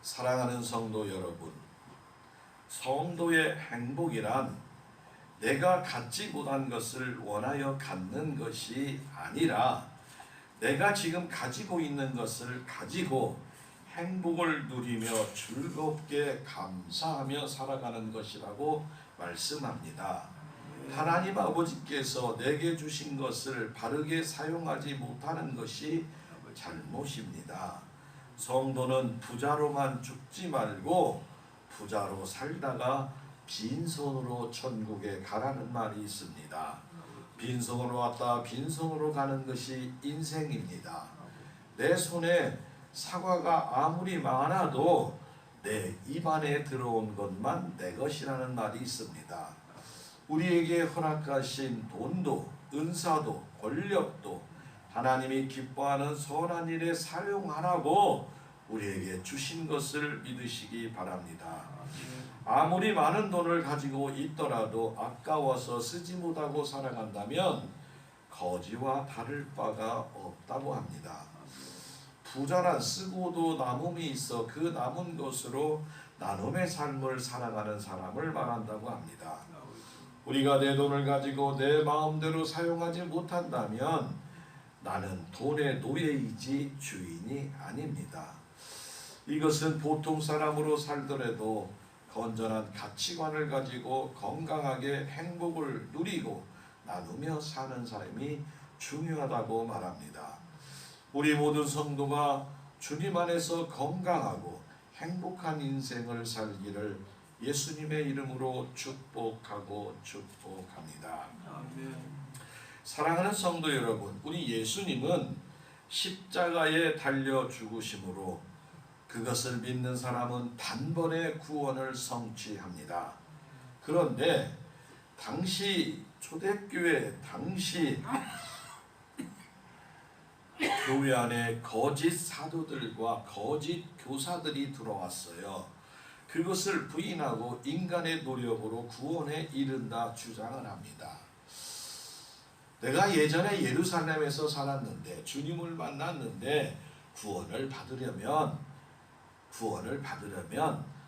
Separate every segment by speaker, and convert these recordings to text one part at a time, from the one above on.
Speaker 1: 사랑하는 성도 여러분, 성도의 행복이란 내가 갖지 못한 것을 원하여 갖는 것이 아니라 내가 지금 가지고 있는 것을 가지고 행복을 누리며 즐겁게 감사하며 살아가는 것이라고 말씀합니다. 하나님 아버지께서 내게 주신 것을 바르게 사용하지 못하는 것이 잘못입니다. 성도는 부자로만 죽지 말고 부자로 살다가 빈손으로 천국에 가라는 말이 있습니다. 빈손으로 왔다 빈손으로 가는 것이 인생입니다. 내 손에 사과가 아무리 많아도 내 입안에 들어온 것만 내 것이라는 말이 있습니다. 우리에게 허락하신 돈도 은사도 권력도 하나님이 기뻐하는 선한 일에 사용하라고 우리에게 주신 것을 믿으시기 바랍니다. 아무리 많은 돈을 가지고 있더라도 아까워서 쓰지 못하고 살아간다면 거지와 다를 바가 없다고 합니다. 부자란 쓰고도 남음이 있어 그 남은 것으로 나눔의 삶을 살아가는 사람을 말한다고 합니다. 우리가 내 돈을 가지고 내 마음대로 사용하지 못한다면 나는 돈의 노예이지 주인이 아닙니다. 이것은 보통 사람으로 살더라도 건전한 가치관을 가지고 건강하게 행복을 누리고 나누며 사는 삶이 중요하다고 말합니다. 우리 모든 성도가 주님 안에서 건강하고 행복한 인생을 살기를 예수님의 이름으로 축복하고 축복합니다. 아멘. 사랑하는 성도 여러분, 우리 예수님은 십자가에 달려 죽으심으로 그것을 믿는 사람은 단번에 구원을 성취합니다. 그런데 당시 초대교회 당시 교회 안에 거짓 사도들과 거짓 교사들이 들어왔어요. 그것을 부인하고 인간의 노력으로 구원에 이른다 주장을 합니다. 내가 예전에 예루살렘에서 살았는데 주님을 만났는데 구원을 받으려면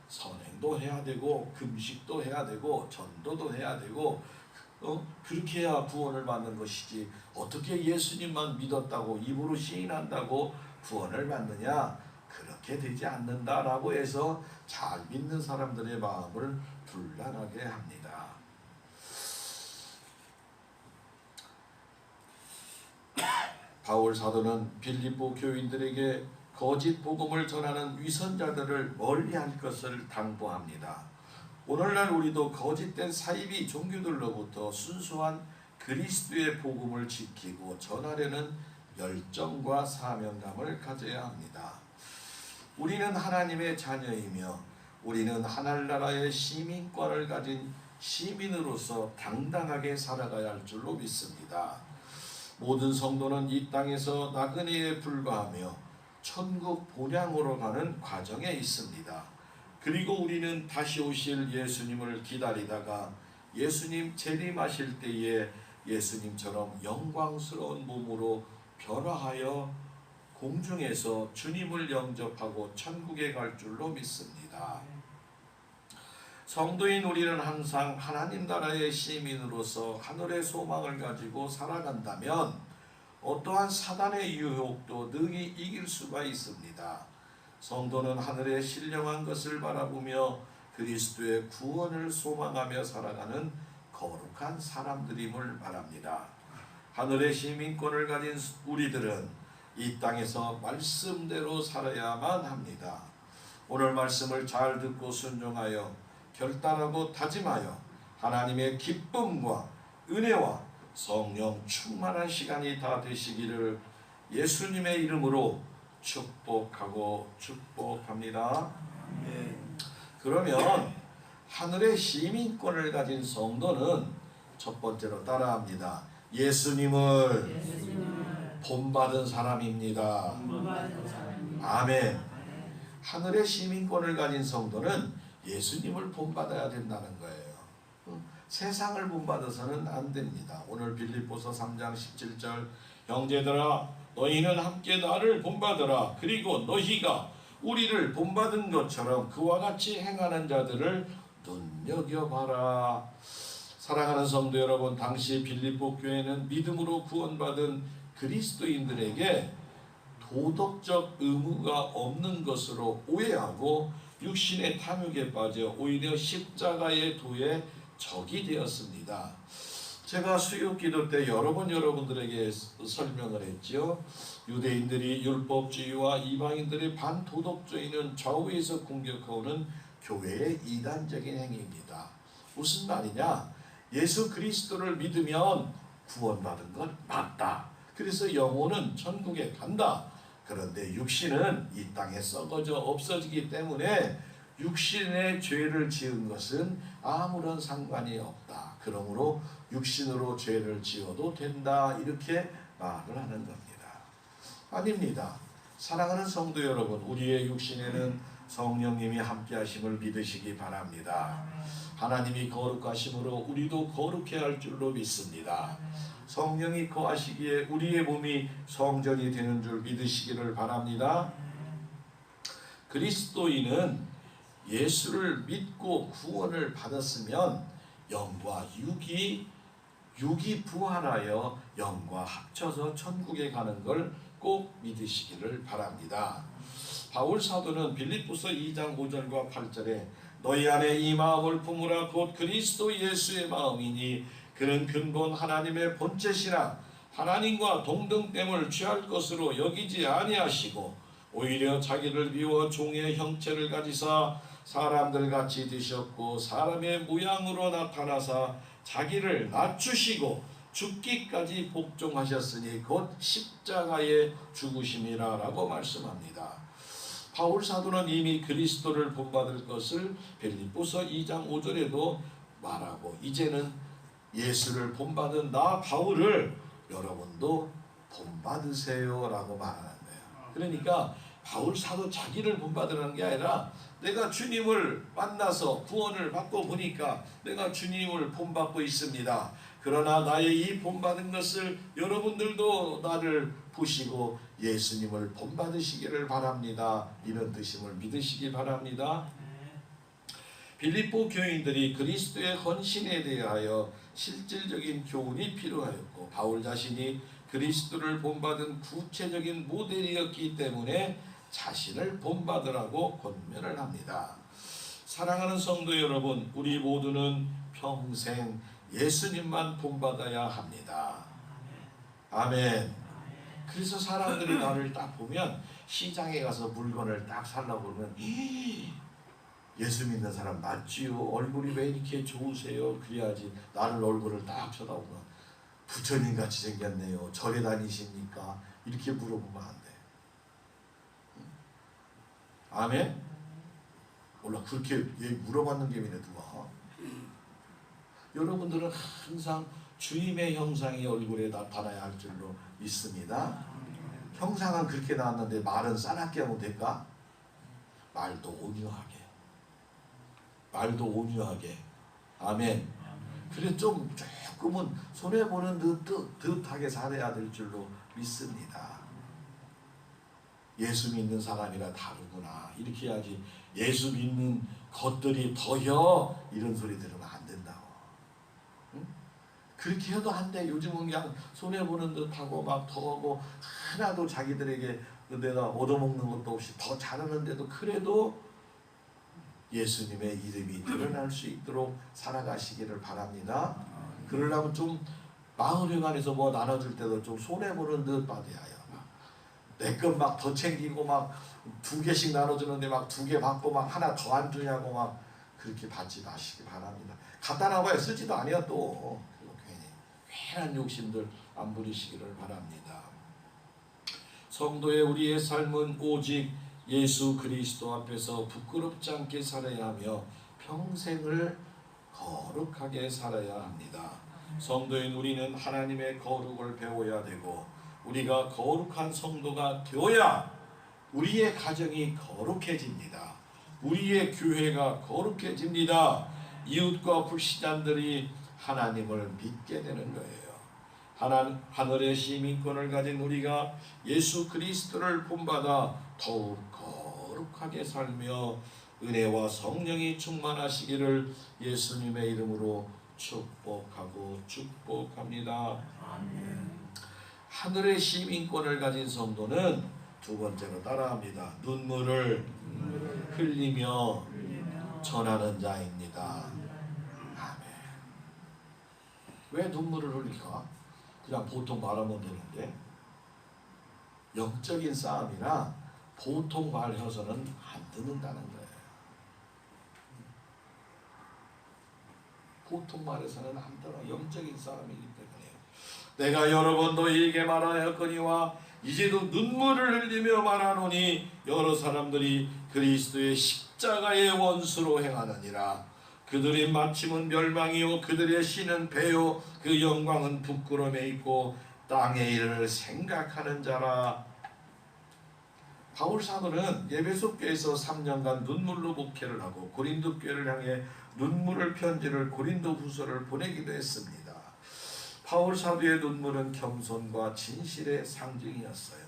Speaker 1: 선행도 해야 되고 금식도 해야 되고 전도도 해야 되고 그렇게 해야 구원을 받는 것이지 어떻게 예수님만 믿었다고 입으로 시인한다고 구원을 받느냐, 그렇게 되지 않는다라고 해서 잘 믿는 사람들의 마음을 불안하게 합니다. 바울 사도는 빌립보 교인들에게 거짓 복음을 전하는 위선자들을 멀리할 것을 당부합니다. 오늘날 우리도 거짓된 사이비 종교들로부터 순수한 그리스도의 복음을 지키고 전하려는 열정과 사명감을 가져야 합니다. 우리는 하나님의 자녀이며 우리는 하늘나라의 시민권을 가진 시민으로서 당당하게 살아가야 할 줄로 믿습니다. 모든 성도는 이 땅에서 나그네에 불과하며 천국 본향으로 가는 과정에 있습니다. 그리고 우리는 다시 오실 예수님을 기다리다가 예수님 재림하실 때에 예수님처럼 영광스러운 몸으로 변화하여 공중에서 주님을 영접하고 천국에 갈 줄로 믿습니다. 성도인 우리는 항상 하나님 나라의 시민으로서 하늘의 소망을 가지고 살아간다면 어떠한 사단의 유혹도 능히 이길 수가 있습니다. 성도는 하늘의 신령한 것을 바라보며 그리스도의 구원을 소망하며 살아가는 거룩한 사람들임을 바랍니다. 하늘의 시민권을 가진 우리들은 이 땅에서 말씀대로 살아야만 합니다. 오늘 말씀을 잘 듣고 순종하여 결단하고 다짐하여 하나님의 기쁨과 은혜와 성령 충만한 시간이 다 되시기를 예수님의 이름으로 축복하고 축복합니다. 그러면 하늘의 시민권을 가진 성도는 첫 번째로 따라합니다. 예수님을 본받은 사람입니다. 아멘. 하늘의 시민권을 가진 성도는 예수님을 본받아야 된다는 거예요. 세상을 본받아서는 안 됩니다. 오늘 빌립보서 3장 17절 형제들아 너희는 함께 나를 본받으라. 그리고 너희가 우리를 본받은 것처럼 그와 같이 행하는 자들을 눈여겨봐라. 사랑하는 성도 여러분, 당시 빌립보 교회는 믿음으로 구원받은 그리스도인들에게 도덕적 의무가 없는 것으로 오해하고 육신의 탐욕에 빠져 오히려 십자가의 도에 적이 되었습니다. 제가 수요기도 때 여러 번 여러분들에게 설명을 했죠. 유대인들이 율법주의와 이방인들의 반도덕주의는 좌우에서 공격하는 교회의 이단적인 행위입니다. 무슨 말이냐? 예수 그리스도를 믿으면 구원받은 건 맞다. 그래서 영혼은 천국에 간다. 그런데 육신은 이 땅에 썩어져 없어지기 때문에 육신의 죄를 지은 것은 아무런 상관이 없다. 그러므로 육신으로 죄를 지어도 된다. 이렇게 말을 하는 겁니다. 아닙니다. 사랑하는 성도 여러분, 우리의 육신에는 성령님이 함께 하심을 믿으시기 바랍니다. 하나님이 거룩하심으로 우리도 거룩해야 할 줄로 믿습니다. 성령이 거하시기에 우리의 몸이 성전이 되는 줄 믿으시기를 바랍니다. 그리스도인은 예수를 믿고 구원을 받았으면 영과 육이 부활하여 영과 합쳐서 천국에 가는 걸 꼭 믿으시기를 바랍니다. 바울 사도는 빌립보서 2장 5절과 8절에 너희 안에 이 마음을 품으라 곧 그리스도 예수의 마음이니 그는 근본 하나님의 본체시라 하나님과 동등됨을 취할 것으로 여기지 아니하시고 오히려 자기를 비워 종의 형체를 가지사 사람들같이 되셨고 사람의 모양으로 나타나사 자기를 낮추시고 죽기까지 복종하셨으니 곧 십자가에 죽으심이라 라고 말씀합니다. 바울 사도는 이미 그리스도를 본받을 것을 빌립보서 2장 5절에도 말하고 이제는 예수를 본받은 나 바울을 여러분도 본받으세요 라고 말하는데요. 그러니까 바울 사도 자기를 본받으라는 게 아니라 내가 주님을 만나서 구원을 받고 보니까 내가 주님을 본받고 있습니다. 그러나 나의 이 본받은 것을 여러분들도 나를 보시고 예수님을 본받으시기를 바랍니다. 이런 뜻임을 믿으시기 바랍니다. 빌립보 교인들이 그리스도의 헌신에 대하여 실질적인 교훈이 필요하였고 바울 자신이 그리스도를 본받은 구체적인 모델이었기 때문에 자신을 본받으라고 권면을 합니다. 사랑하는 성도 여러분, 우리 모두는 평생 예수님만 본받아야 합니다. 아멘. 그래서 사람들이 나를 딱 보면 시장에 가서 물건을 딱 살라고 그러면 예수 믿는 사람 맞지요? 얼굴이 왜 이렇게 좋으세요? 그래야지 나를 얼굴을 딱 쳐다보면 부처님같이 생겼네요. 절에 다니십니까? 이렇게 물어보면 안 돼. 아멘? 몰라 그렇게 물어봤는 게 있네 누가. 여러분들은 항상 주님의 형상이 얼굴에 나타나야 할 줄로 믿습니다. 형상은 그렇게 나왔는데 말은 싸납게 하면 될까? 말도 온유하게. 아멘. 그래 조금은 손해보는 듯하게 살아야 될 줄로 믿습니다. 예수 믿는 사람이라 다르구나 이렇게 해야지. 예수 믿는 것들이 더혀 이런 소리 들으면 안 된다고. 응? 그렇게 해도 안 돼. 요즘은 그냥 손해보는 듯하고 막 더하고 하나도 자기들에게 내가 얻어먹는 것도 없이 더 잘하는데도 그래도 예수님의 이름이 드러날 수 있도록 살아가시기를 바랍니다. 그러려면 좀 마을회관에서 뭐 나눠줄 때도 좀 손해보는 듯 받아야 해요. 내 것 막 더 챙기고 막 2개씩 나눠주는데 막 2개 받고 막 하나 더 안 주냐고 막 그렇게 받지 마시기 바랍니다. 갖다 놔봐야 쓰지도 아니야 또. 괜한 욕심들 안 부리시기를 바랍니다. 성도의 우리의 삶은 오직 예수 그리스도 앞에서 부끄럽지 않게 살아야 하며 평생을 거룩하게 살아야 합니다. 성도인 우리는 하나님의 거룩을 배워야 되고 우리가 거룩한 성도가 되어야 우리의 가정이 거룩해집니다. 우리의 교회가 거룩해집니다. 이웃과 불신자들이 하나님을 믿게 되는 거예요. 하늘의 시민권을 가진 우리가 예수 그리스도를 본받아 더욱 행복하게 살며 은혜와 성령이 충만하시기를 예수님의 이름으로 축복하고 축복합니다.
Speaker 2: 아멘.
Speaker 1: 하늘의 시민권을 가진 성도는 두 번째로 따라합니다. 눈물을 흘리며 전하는 자입니다. 아멘. 왜 눈물을 흘릴까? 그냥 보통 말하면 되는데 영적인 싸움이라 보통 말해서는 안 듣는다는 거예요. 보통 말해서는 안 들어. 영적인 싸움이기 때문에 내가 여러 번 너희에게 말하였거니와 이제도 눈물을 흘리며 말하노니 여러 사람들이 그리스도의 십자가의 원수로 행하느니라. 그들의 마침은 멸망이요 그들의 신은 배요 그 영광은 부끄러움에 있고 땅의 일을 생각하는 자라. 바울 사도는 에베소 교회에서 3년간 눈물로 목회를 하고 고린도 교회를 향해 눈물을 편지를 고린도 후서를 보내기도 했습니다. 바울 사도의 눈물은 겸손과 진실의 상징이었어요.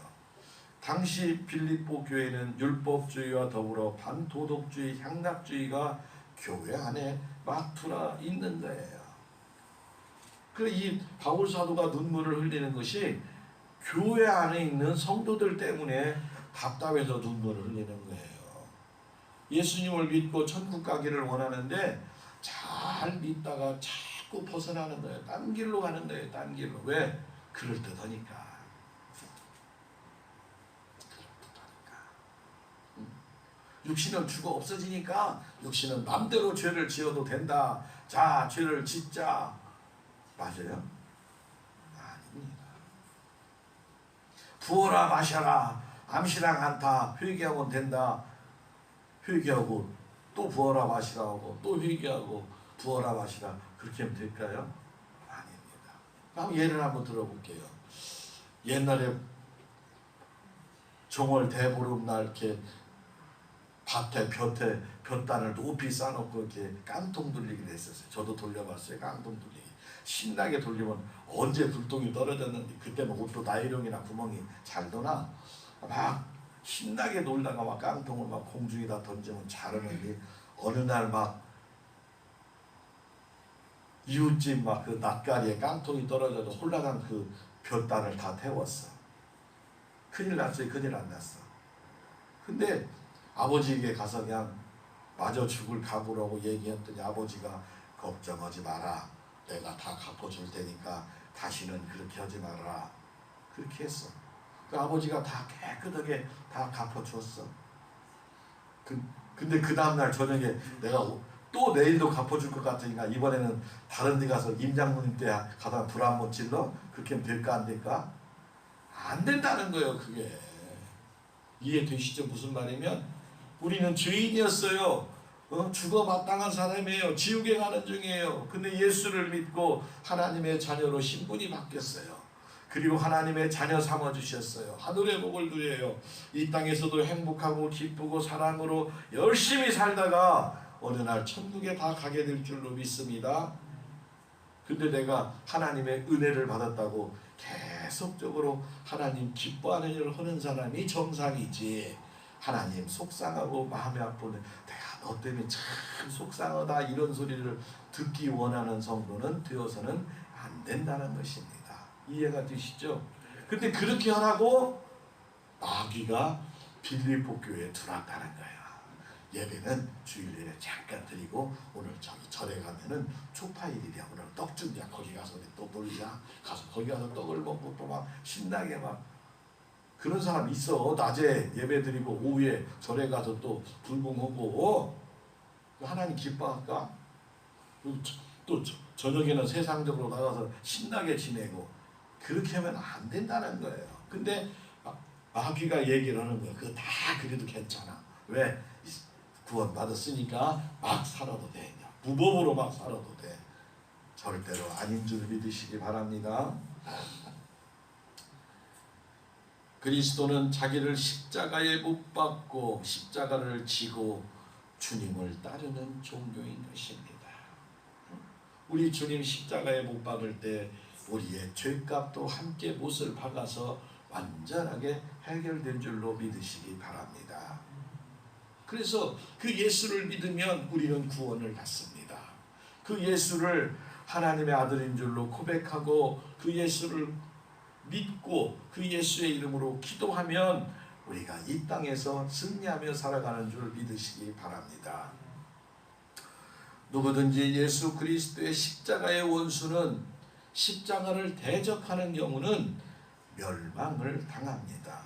Speaker 1: 당시 빌립보 교회는 율법주의와 더불어 반도덕주의, 향락주의가 교회 안에 막투라 있는 거예요. 그래서 이 바울 사도가 눈물을 흘리는 것이 교회 안에 있는 성도들 때문에 답답해서 눈물을 흘리는 거예요. 예수님을 믿고 천국 가기를 원하는데 잘 믿다가 자꾸 벗어나는 거예요. 딴 길로 가는 거예요. 딴 길로. 왜? 그럴듯하니까. 육신은 죽어 없어지니까 육신은 맘대로 죄를 지어도 된다. 자, 죄를 짓자. 맞아요? 아닙니다. 부어라 마셔라. 암시랑 한타. 회개하면 된다. 회개하고 또 부어라 마시라 하고 또 회개하고 부어라 마시라. 그렇게 하면 될까요? 아닙니다. 그럼 예를 한번 들어볼게요. 옛날에 정월 대보름날 이렇게 밭에 볕단을 높이 쌓아놓고 이렇게 깡통 돌리기를 했었어요. 저도 돌려봤어요. 깡통 돌리기. 신나게 돌리면 언제 불똥이 떨어졌는지 그때는 옷도 나이롱이나 구멍이 잘 도나 막 신나게 놀다가 막 깡통을 막 공중에다 던지면 잘하는데 어느 날 막 이웃집 막 그 낫가리에 깡통이 떨어져서 홀라당 그 볕단을 다 태웠어. 큰일 났어요. 큰일 안 났어. 근데 아버지에게 가서 그냥 마저 죽을 각오라고 얘기했더니 아버지가 걱정하지 마라. 내가 다 갚아줄 테니까 다시는 그렇게 하지 마라. 그렇게 했어. 그 아버지가 다 깨끗하게 다 갚아줬어. 근데 그 다음날 저녁에 내가 또 내일도 갚아줄 것 같으니까 이번에는 다른 데 가서 임장모님 때 가다 불 한번 질러? 그렇게 하면 될까 안 될까? 안 된다는 거예요. 그게. 이해되시죠? 무슨 말이면 우리는 죄인이었어요. 죽어 마땅한 사람이에요. 지옥에 가는 중이에요. 근데 예수를 믿고 하나님의 자녀로 신분이 바뀌었어요. 그리고 하나님의 자녀 삼아주셨어요. 하늘의 복을 누려요. 이 땅에서도 행복하고 기쁘고 사랑으로 열심히 살다가 어느 날 천국에 다 가게 될 줄로 믿습니다. 근데 내가 하나님의 은혜를 받았다고 계속적으로 하나님 기뻐하는 일을 하는 사람이 정상이지, 하나님 속상하고 마음이 아프네, 내가 너 때문에 참 속상하다 이런 소리를 듣기 원하는 성도는 되어서는 안 된다는 것입니다. 이해가 되시죠? 근데 그렇게 하라고 마귀가 빌립보 교회에 들어왔다는 거예요. 예배는 주일날에 잠깐 드리고 오늘 저기 절에 가면은 초파일이야. 오늘 떡 준비야. 거기 가서 또 놀자. 가서 거기 가서 떡을 먹고 또 막 신나게 막 그런 사람 있어. 낮에 예배 드리고 오후에 절에 가서 또 불공하고 하나님 기뻐할까? 또 저녁에는 세상적으로 나가서 신나게 지내고 그렇게 하면 안 된다는 거예요. 근데 마귀가 얘기를 하는 거예요. 그거 다 그래도 괜찮아. 왜? 구원 받았으니까 막 살아도 돼. 무법으로 막 살아도 돼. 절대로 아닌 줄 믿으시기 바랍니다. 그리스도는 자기를 십자가에 못 박고 십자가를 지고 주님을 따르는 종교인 것입니다. 우리 주님 십자가에 못 박을 때 우리의 죄값도 함께 못을 박아서 완전하게 해결된 줄로 믿으시기 바랍니다. 그래서 그 예수를 믿으면 우리는 구원을 받습니다. 그 예수를 하나님의 아들인 줄로 고백하고 그 예수를 믿고 그 예수의 이름으로 기도하면 우리가 이 땅에서 승리하며 살아가는 줄 믿으시기 바랍니다. 누구든지 예수 그리스도의 십자가의 원수는 십자가를 대적하는 경우는 멸망을 당합니다.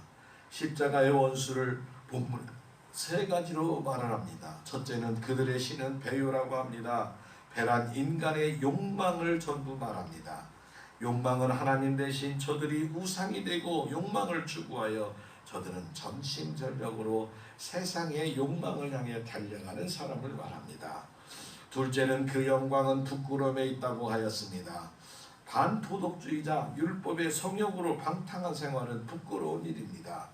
Speaker 1: 십자가의 원수를 본문 세 가지로 말합니다. 첫째는 그들의 신은 배요라고 합니다. 배란 인간의 욕망을 전부 말합니다. 욕망은 하나님 대신 저들이 우상이 되고 욕망을 추구하여 저들은 전심전력으로 세상의 욕망을 향해 달려가는 사람을 말합니다. 둘째는 그 영광은 부끄러움에 있다고 하였습니다. 반도덕주의자 율법의 성욕으로 방탕한 생활은 부끄러운 일입니다.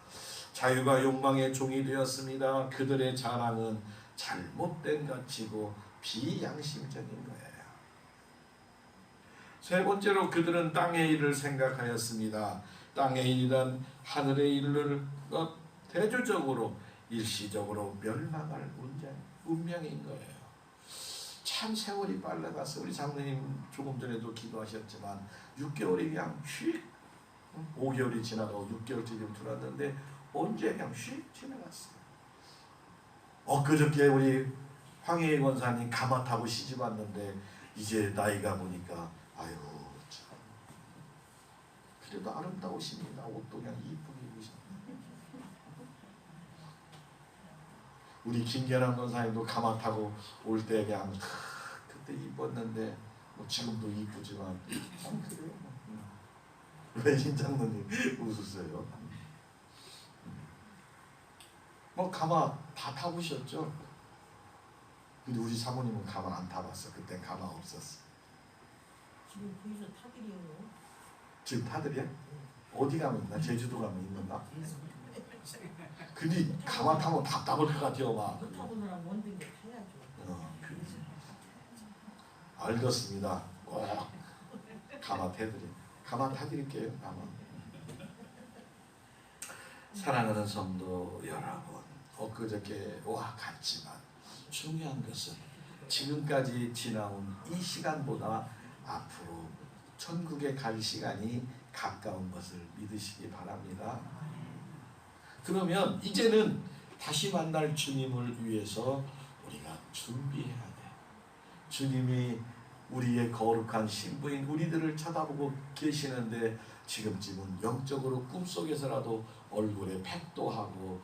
Speaker 1: 자유가 욕망의 종이 되었습니다. 그들의 자랑은 잘못된 가치고 비양심적인 거예요. 세 번째로 그들은 땅의 일을 생각하였습니다. 땅의 일이란 하늘의 일을 대조적으로 일시적으로 멸망할 운명인 거예요. 참 세월이 빨라가서 우리 장로님 조금 전에도 기도하셨지만 6개월이 그냥 휙 5개월이 지나가고 6개월째 좀 들었는데 언제 그냥 휙 지나갔어요. 엊그저께 우리 황혜희 권사님 가마 타고 시집 왔는데 이제 나이가 보니까 아유 참 그래도 아름다우십니다. 옷도 그냥 이쁘게 입으셨네. 우리 김계란 권사님도 가마 타고 올 때 그냥 그때 이뻤는데 뭐 지금도 이쁘지만 그래요. 왜 신장로님 웃으세요? 뭐 가마 다 타보셨죠? 근데 우리 사모님은 가마 안 타봤어. 그때 가마 없었어.
Speaker 2: 지금 거기서 타들이요.
Speaker 1: 지금 타들이야? 어디 가면 있나? 제주도 가면 있는가? 근데 가마 타면 답답할 것 같아요. 막.
Speaker 2: 못 타보느라 원등에 타야죠.
Speaker 1: 알겠습니다. 꼭 가마 타드릴게요. 가마. 사랑하는 성도 여러분, 엊그저께와 같지만 중요한 것은 지금까지 지나온 이 시간보다 앞으로 천국에 갈 시간이 가까운 것을 믿으시기 바랍니다. 그러면 이제는 다시 만날 주님을 위해서 우리가 준비해야 돼. 주님이 우리의 거룩한 신부인 우리들을 쳐다보고 계시는데 지금쯤은 영적으로 꿈속에서라도 얼굴에 팩도 하고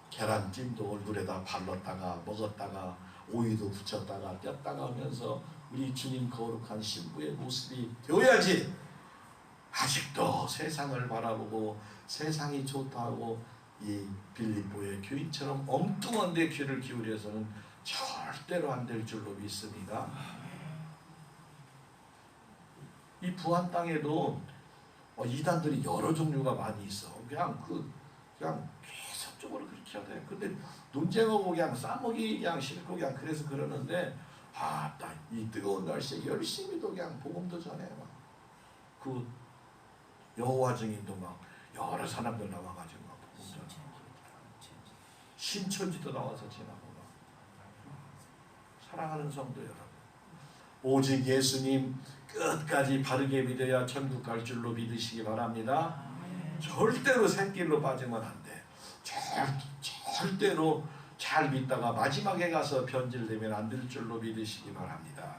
Speaker 1: 계란찜도 얼굴에다 발랐다가 먹었다가 오이도 붙였다가 뗐다가 하면서 우리 주님 거룩한 신부의 모습이 되어야지. 아직도 세상을 바라보고 세상이 좋다고 이 빌립보의 교인처럼 엉뚱한 데 귀를 기울여서는 절대로 안 될 줄로 믿습니다. 이 부한 땅에도 이단들이 여러 종류가 많이 있어. 그냥 계속적으로 그렇게 하대. 근데 논쟁하고 그냥 싸먹이 그냥 싫고 그냥 그래서 그러는데 이 뜨거운 날씨에 열심히도 그냥 복음도 전해 막. 그 여호와 증인도 막 여러 사람들 나와가지고 막 복음 전해. 신천지도 나와서 지나고 막. 사랑하는 성도 여러분, 오직 예수님 끝까지 바르게 믿어야 천국 갈 줄로 믿으시기 바랍니다. 절대로 샛길로 빠지면 안 돼. 절대로 잘 믿다가 마지막에 가서 변질되면 안 될 줄로 믿으시기 바랍니다.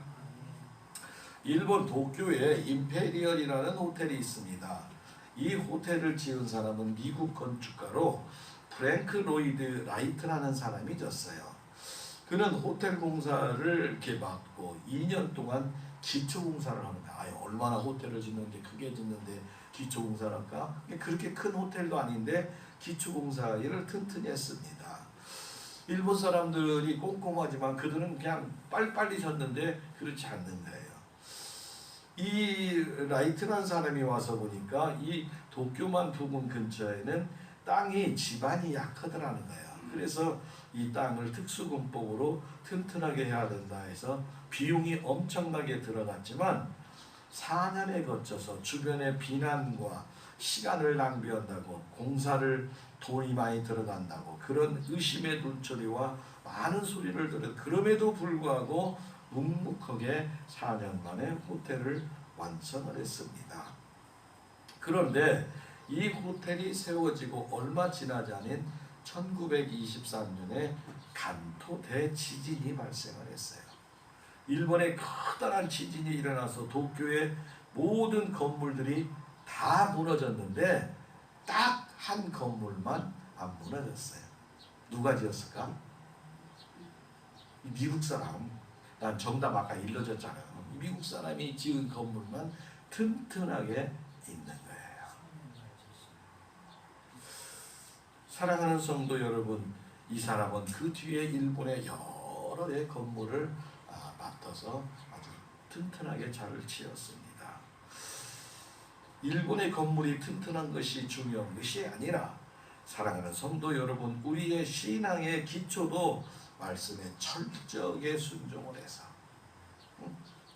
Speaker 1: 일본 도쿄에 임페리얼이라는 호텔이 있습니다. 이 호텔을 지은 사람은 미국 건축가로 프랭크 로이드 라이트라는 사람이 졌어요. 그는 호텔 공사를 이렇게 맡고 2년 동안 기초공사를 하는 거야. 얼마나 호텔을 짓는데 크게 짓는데 기초공사를 할까? 그렇게 큰 호텔도 아닌데 기초공사 일을 튼튼히 했습니다. 일본 사람들이 꼼꼼하지만 그들은 그냥 빨리빨리 졌는데 그렇지 않는 거예요. 이 라이트라는 사람이 와서 보니까 이 도쿄만 부근 근처에는 땅이 지반이 약하더라는 거예요. 그래서 이 땅을 특수금법으로 튼튼하게 해야 된다 해서 비용이 엄청나게 들어갔지만 4년에 거쳐서 주변의 비난과 시간을 낭비한다고, 공사를 돈이 많이 들어간다고, 그런 의심의 눈초리와 많은 소리를 들은, 그럼에도 불구하고 묵묵하게 4년 만에 호텔을 완성을 했습니다. 그런데 이 호텔이 세워지고 얼마 지나지 않은 1923년에 간토 대지진이 발생을 했어요. 일본에 커다란 지진이 일어나서 도쿄의 모든 건물들이 다 무너졌는데 딱 한 건물만 안 무너졌어요. 누가 지었을까? 미국 사람. 난 정답 아까 일러줬잖아요. 미국 사람이 지은 건물만 튼튼하게 있는 거예요. 사랑하는 성도 여러분, 이 사람은 그 뒤에 일본의 여러 의 건물을 맡아서 아주 튼튼하게 잘 지었습니다. 일본의 건물이 튼튼한 것이 중요한 것이 아니라, 사랑하는 성도 여러분, 우리의 신앙의 기초도 말씀에 철저하게 순종을 해서,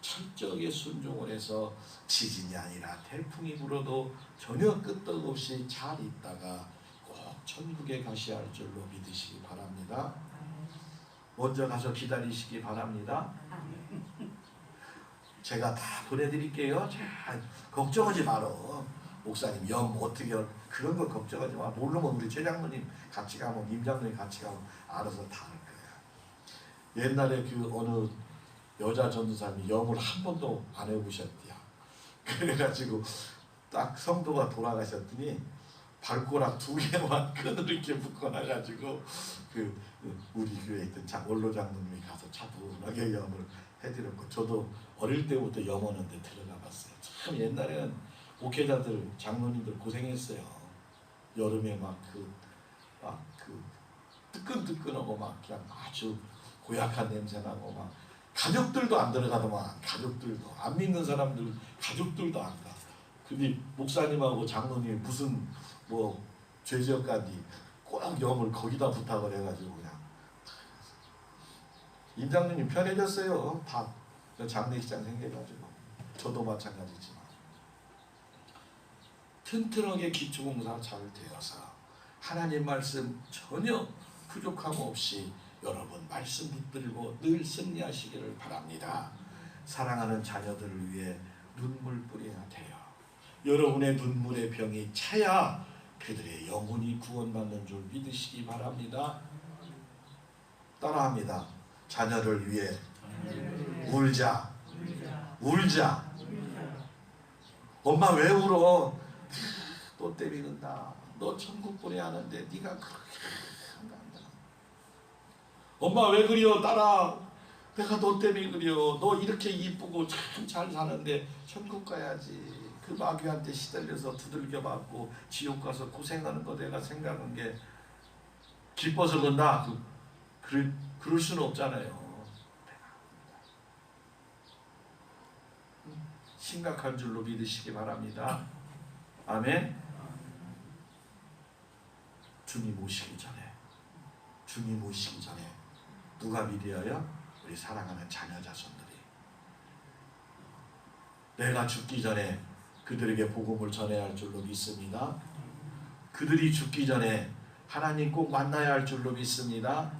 Speaker 1: 철저하게 순종을 해서 지진이 아니라 태풍이 불어도 전혀 끄떡없이 잘 있다가 꼭 천국에 가셔야 할 줄로 믿으시기 바랍니다. 먼저 가서 기다리시기 바랍니다. 제가 다 보내드릴게요. 걱정하지 말어. 목사님 염 어떻게 그런 거 걱정하지 마. 모르면 우리 최 장로님 같이 가면, 임 장로님 같이 가면 알아서 다 할 거야. 옛날에 그 어느 여자 전도사님이 염을 한 번도 안 해보셨대요. 그래가지고 딱 성도가 돌아가셨더니 발꼬락 2개만 끈을 이렇게 묶어놔가지고 우리 교회에 있던 원로 장로님이 가서 차분하게 염을 해드렸고, 저도 어릴 때부터 염하는데 들어가 봤어요. 참 옛날에는 목회자들, 장로님들 고생했어요. 여름에 막 뜨끈뜨끈하고 막 그냥 아주 고약한 냄새 나고, 막 가족들도 안 들어가더만. 가족들도 안 믿는 사람들 가족들도 안 가. 근데 목사님하고 장로님이 무슨 뭐 죄지었간지 꼭 염을 거기다 부탁을 해가지고 그냥. 임 장로님 편해졌어요. 다 장례식장 생겨가지고. 저도 마찬가지지만 튼튼하게 기초공사 잘 되어서 하나님 말씀 전혀 부족함 없이 여러분 말씀 붙들고 늘 승리하시기를 바랍니다. 사랑하는 자녀들을 위해 눈물 뿌려야 돼요. 여러분의 눈물의 병이 차야 그들의 영혼이 구원받는 줄 믿으시기 바랍니다. 따라합니다. 자녀를 위해 울자. 울자. 엄마 왜 울어? 너 때리는다. 너 천국 보내야 하는데 네가 그렇게 한다. 엄마 왜 그려? 딸아, 내가 너 때문에 그려. 너 이렇게 이쁘고 참 잘 사는데 천국 가야지. 그 마귀한테 시달려서 두들겨 맞고 지옥 가서 고생하는 거 내가 생각한 게 기뻐서 그런다. 그럴 수는 없잖아요. 심각한 줄로 믿으시기 바랍니다. 아멘. 주님 오시기 전에 누가 믿어요? 우리 사랑하는 자녀 자손들이. 내가 죽기 전에 그들에게 복음을 전해야 할 줄로 믿습니다. 그들이 죽기 전에 하나님 꼭 만나야 할 줄로 믿습니다.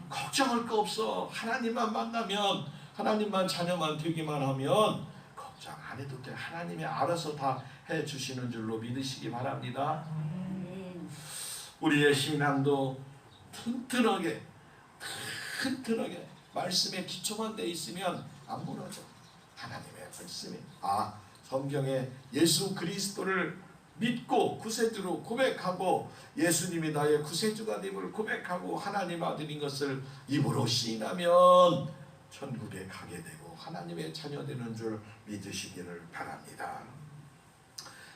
Speaker 1: 걱정할 거 없어. 하나님만 만나면, 하나님만 자녀만 되기만 하면 걱정 안 해도 돼. 하나님이 알아서 다 해주시는 줄로 믿으시기 바랍니다. 우리의 신앙도 튼튼하게 말씀에 기초만 돼 있으면 안 무너져. 하나님의 말씀이 성경에 예수 그리스도를 믿고 구세주로 고백하고, 예수님이 나의 구세주가 됨을 고백하고 하나님 아들인 것을 입으로 시인하면 천국에 가게 되고 하나님의 자녀 되는 줄 믿으시기를 바랍니다.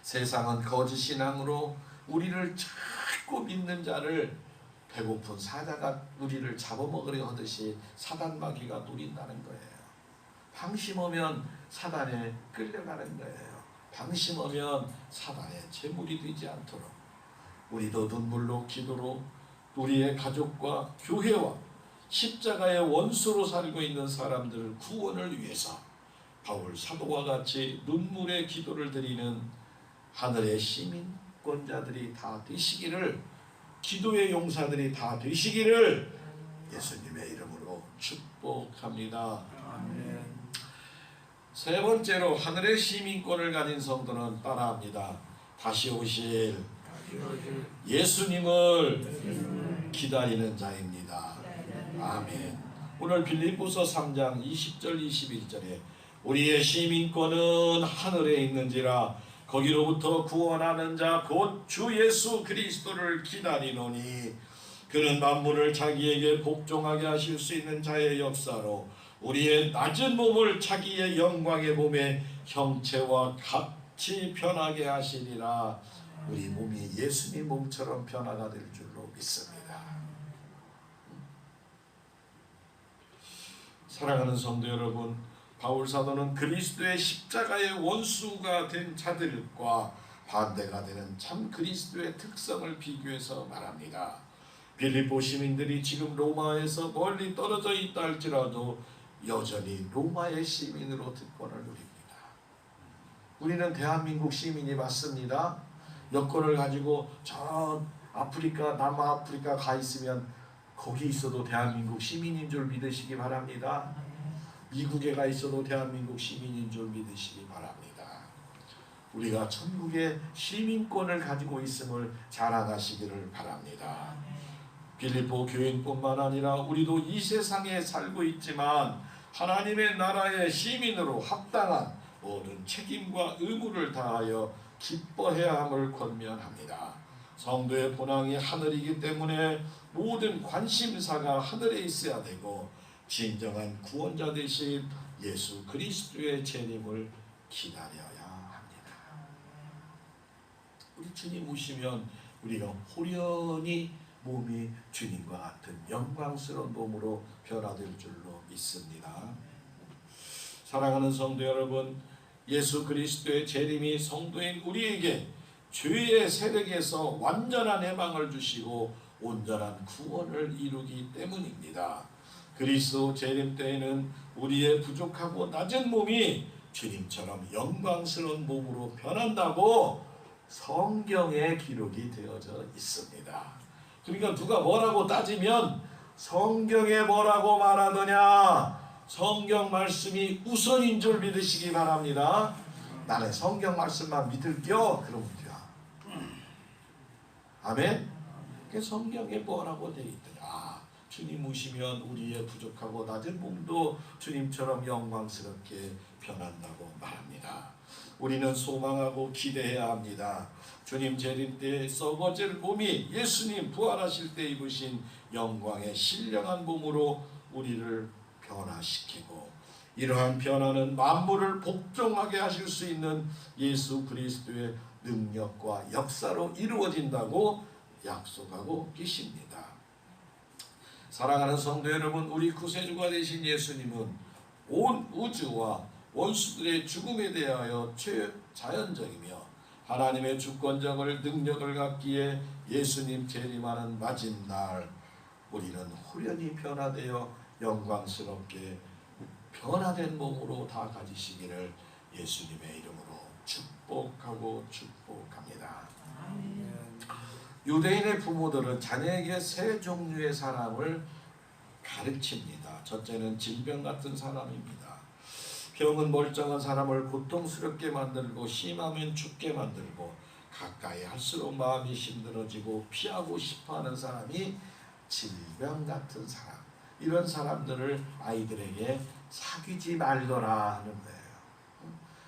Speaker 1: 세상은 거짓 신앙으로 우리를 자꾸 믿는 자를 배고픈 사자가 우리를 잡아먹으려 하듯이 사단 마귀가 노린다는 거예요. 방심하면 사단에 끌려가는 거예요. 방심하면 사단의 제물이 되지 않도록 우리도 눈물로 기도로 우리의 가족과 교회와 십자가의 원수로 살고 있는 사람들 구원을 위해서 바울 사도와 같이 눈물의 기도를 드리는 하늘의 시민, 주권자들이 다 되시기를, 기도의 용사들이 다 되시기를 예수님의 이름으로 축복합니다.
Speaker 3: 아멘.
Speaker 1: 세 번째로 하늘의 시민권을 가진 성도는 따라합니다. 다시 오실 예수님을 기다리는 자입니다. 아멘. 오늘 빌립보서 3장 20절 21절에 우리의 시민권은 하늘에 있는지라 거기로부터 구원하는 자 곧 주 예수 그리스도를 기다리노니 그는 만물을 자기에게 복종하게 하실 수 있는 자의 역사로 우리의 낮은 몸을 자기의 영광의 몸의 형체와 같이 변하게 하시리라. 우리 몸이 예수님 몸처럼 변화가 될 줄로 믿습니다. 사랑하는 성도 여러분, 바울 사도는 그리스도의 십자가의 원수가 된 자들과 반대가 되는 참 그리스도의 특성을 비교해서 말합니다. 빌립보 시민들이 지금 로마에서 멀리 떨어져 있다 할지라도 여전히 로마의 시민으로 특권을 누립니다. 우리는 대한민국 시민이 맞습니다. 여권을 가지고 저 아프리카, 남아프리카 가 있으면 거기 있어도 대한민국 시민인 줄 믿으시기 바랍니다. 미국에 가 있어도 대한민국 시민인 줄 믿으시기 바랍니다. 우리가 천국의 시민권을 가지고 있음을 자랑하시기를 바랍니다. 빌립보 교인뿐만 아니라 우리도 이 세상에 살고 있지만 하나님의 나라의 시민으로 합당한 모든 책임과 의무를 다하여 기뻐해야 함을 권면합니다. 성도의 본향이 하늘이기 때문에 모든 관심사가 하늘에 있어야 되고 진정한 구원자 되신 예수 그리스도의 재림을 기다려야 합니다. 우리 주님 오시면 우리가 호련히 몸이 주님과 같은 영광스러운 몸으로 변화될 줄로 믿습니다. 사랑하는 성도 여러분, 예수 그리스도의 재림이 성도인 우리에게 죄의 세력에서 완전한 해방을 주시고 온전한 구원을 이루기 때문입니다. 그리스도 재림 때에는 우리의 부족하고 낮은 몸이 주님처럼 영광스러운 몸으로 변한다고 성경에 기록이 되어져 있습니다. 그러니까 누가 뭐라고 따지면 성경에 뭐라고 말하더냐, 성경 말씀이 우선인 줄 믿으시기 바랍니다. 나는 성경 말씀만 믿을게요. 그러면 돼요. 아멘. 성경에 뭐라고 되어 있더냐, 주님 오시면 우리의 부족하고 낮은 몸도 주님처럼 영광스럽게 변한다고 말합니다. 우리는 소망하고 기대해야 합니다. 주님 재림 때 썩어질 몸이 예수님 부활하실 때 입으신 영광의 신령한 몸으로 우리를 변화시키고, 이러한 변화는 만물을 복종하게 하실 수 있는 예수 그리스도의 능력과 역사로 이루어진다고 약속하고 계십니다. 사랑하는 성도 여러분, 우리 구세주가 되신 예수님은 온 우주와 원수들의 죽음에 대하여 최자연적이며 하나님의 주권적을 능력을 갖기에 예수님 재림하는 마침날 우리는 후련히 변화되어 영광스럽게 변화된 몸으로 다 가지시기를 예수님의 이름으로 축복하고 축복합니다. 유대인의 부모들은 자녀에게 세 종류의 사람을 가르칩니다. 첫째는 질병 같은 사람입니다. 병은 멀쩡한 사람을 고통스럽게 만들고 심하면 죽게 만들고 가까이 할수록 마음이 힘들어지고 피하고 싶어하는 사람이 질병 같은 사람. 이런 사람들을 아이들에게 사귀지 말거라 하는 거예요.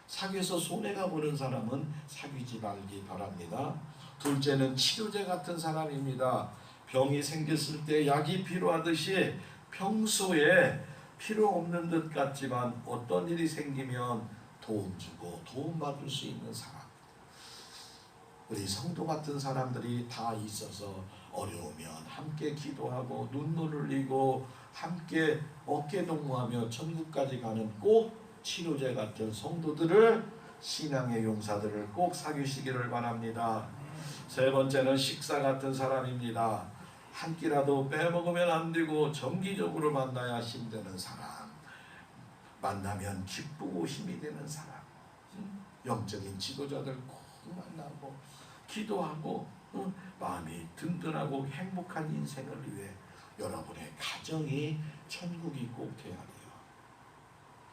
Speaker 1: 사귀어서 손해가 보는 사람은 사귀지 말기 바랍니다. 둘째는 치료제 같은 사람입니다. 병이 생겼을 때 약이 필요하듯이 평소에 필요 없는 듯 같지만 어떤 일이 생기면 도움 주고 도움 받을 수 있는 사람. 우리 성도 같은 사람들이 다 있어서 어려우면 함께 기도하고 눈물 흘리고 함께 어깨동무하며 천국까지 가는 꼭 치료제 같은 성도들을, 신앙의 용사들을 꼭 사귀시기를 바랍니다. 세 번째는 식사 같은 사람입니다. 한 끼라도 빼먹으면 안 되고 정기적으로 만나야 힘드는 사람, 만나면 기쁘고 힘이 되는 사람, 영적인 지도자들 꼭 만나고 기도하고 마음이 든든하고 행복한 인생을 위해 여러분의 가정이 천국이 꼭 돼야 돼요.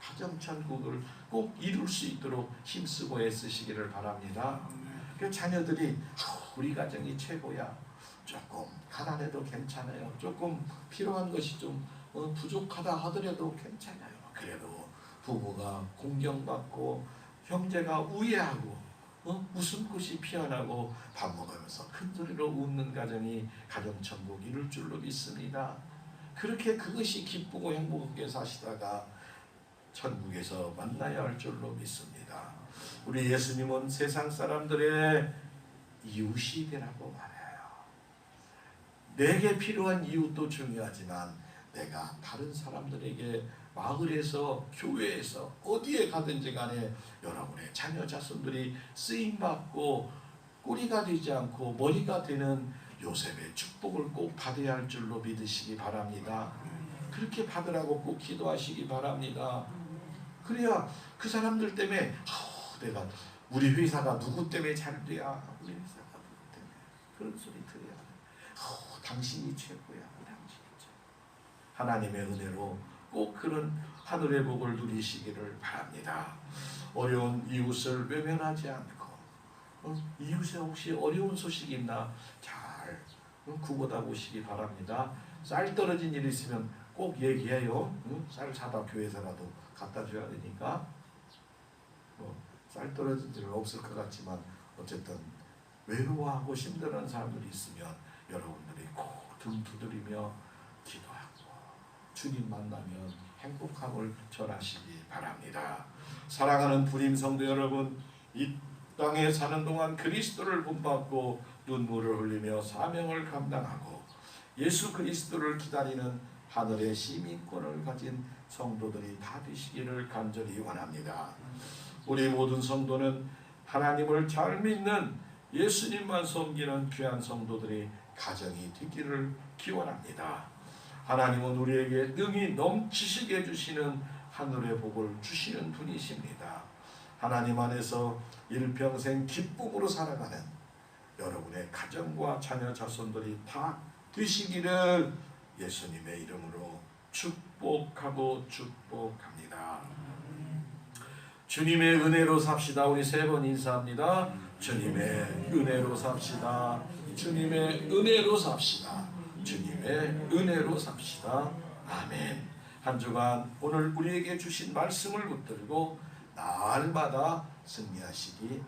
Speaker 1: 가정 천국을 꼭 이룰 수 있도록 힘쓰고 애쓰시기를 바랍니다. 그 자녀들이 우리 가정이 최고야. 조금 가난해도 괜찮아요. 조금 필요한 것이 좀 부족하다 하더라도 괜찮아요. 그래도 부부가 공경받고 형제가 우애하고 웃음꽃이 피어나고 밥 먹으면서 큰소리로 웃는 가정이 가정천국 이룰 줄로 믿습니다. 그렇게 그것이 기쁘고 행복하게 사시다가 천국에서 만나야 할 줄로 믿습니다. 우리 예수님은 세상 사람들의 이웃이 되라고 말해요. 내게 필요한 이웃도 중요하지만 내가 다른 사람들에게 마을에서 교회에서 어디에 가든지 간에 여러분의 자녀 자손들이 쓰임받고 꼬리가 되지 않고 머리가 되는 요셉의 축복을 꼭 받아야 할 줄로 믿으시기 바랍니다. 그렇게 받으라고 꼭 기도하시기 바랍니다. 그래야 그 사람들 때문에 내가 우리 회사가 누구 때문에 잘 돼야 우리 회사가 누구 때문에 그런 소리 들어야 돼. 당신이 최고야. 당신이 최고. 하나님의 은혜로 꼭 그런 하늘의 복을 누리시기를 바랍니다. 어려운 이웃을 외면하지 않고 이웃에 혹시 어려운 소식 있나 잘 구보다 보시기 바랍니다. 쌀 떨어진 일 있으면 꼭 얘기해요. 쌀 사다 교회에서라도 갖다 줘야 되니까. 쌀 떨어진 일은 없을 것 같지만 어쨌든 외로워하고 힘들어하는 사람들이 있으면 여러분들이 꼭 등 두드리며 기도하고 주님 만나면 행복함을 전하시기 바랍니다. 사랑하는 부림 성도 여러분, 이 땅에 사는 동안 그리스도를 본받고 눈물을 흘리며 사명을 감당하고 예수 그리스도를 기다리는 하늘의 시민권을 가진 성도들이 다 되시기를 간절히 원합니다. 우리 모든 성도는 하나님을 잘 믿는 예수님만 섬기는 귀한 성도들이 가정이 되기를 기원합니다. 하나님은 우리에게 능히 넘치시게 해주시는 하늘의 복을 주시는 분이십니다. 하나님 안에서 일평생 기쁨으로 살아가는 여러분의 가정과 자녀 자손들이 다 되시기를 예수님의 이름으로 축복하고 축복합니다. 주님의 은혜로 삽시다. 우리 세 번 인사합니다. 주님의 은혜로 삽시다. 주님의 은혜로 삽시다. 주님의 은혜로 삽시다. 아멘. 한 주간 오늘 우리에게 주신 말씀을 붙들고 날마다 승리하시기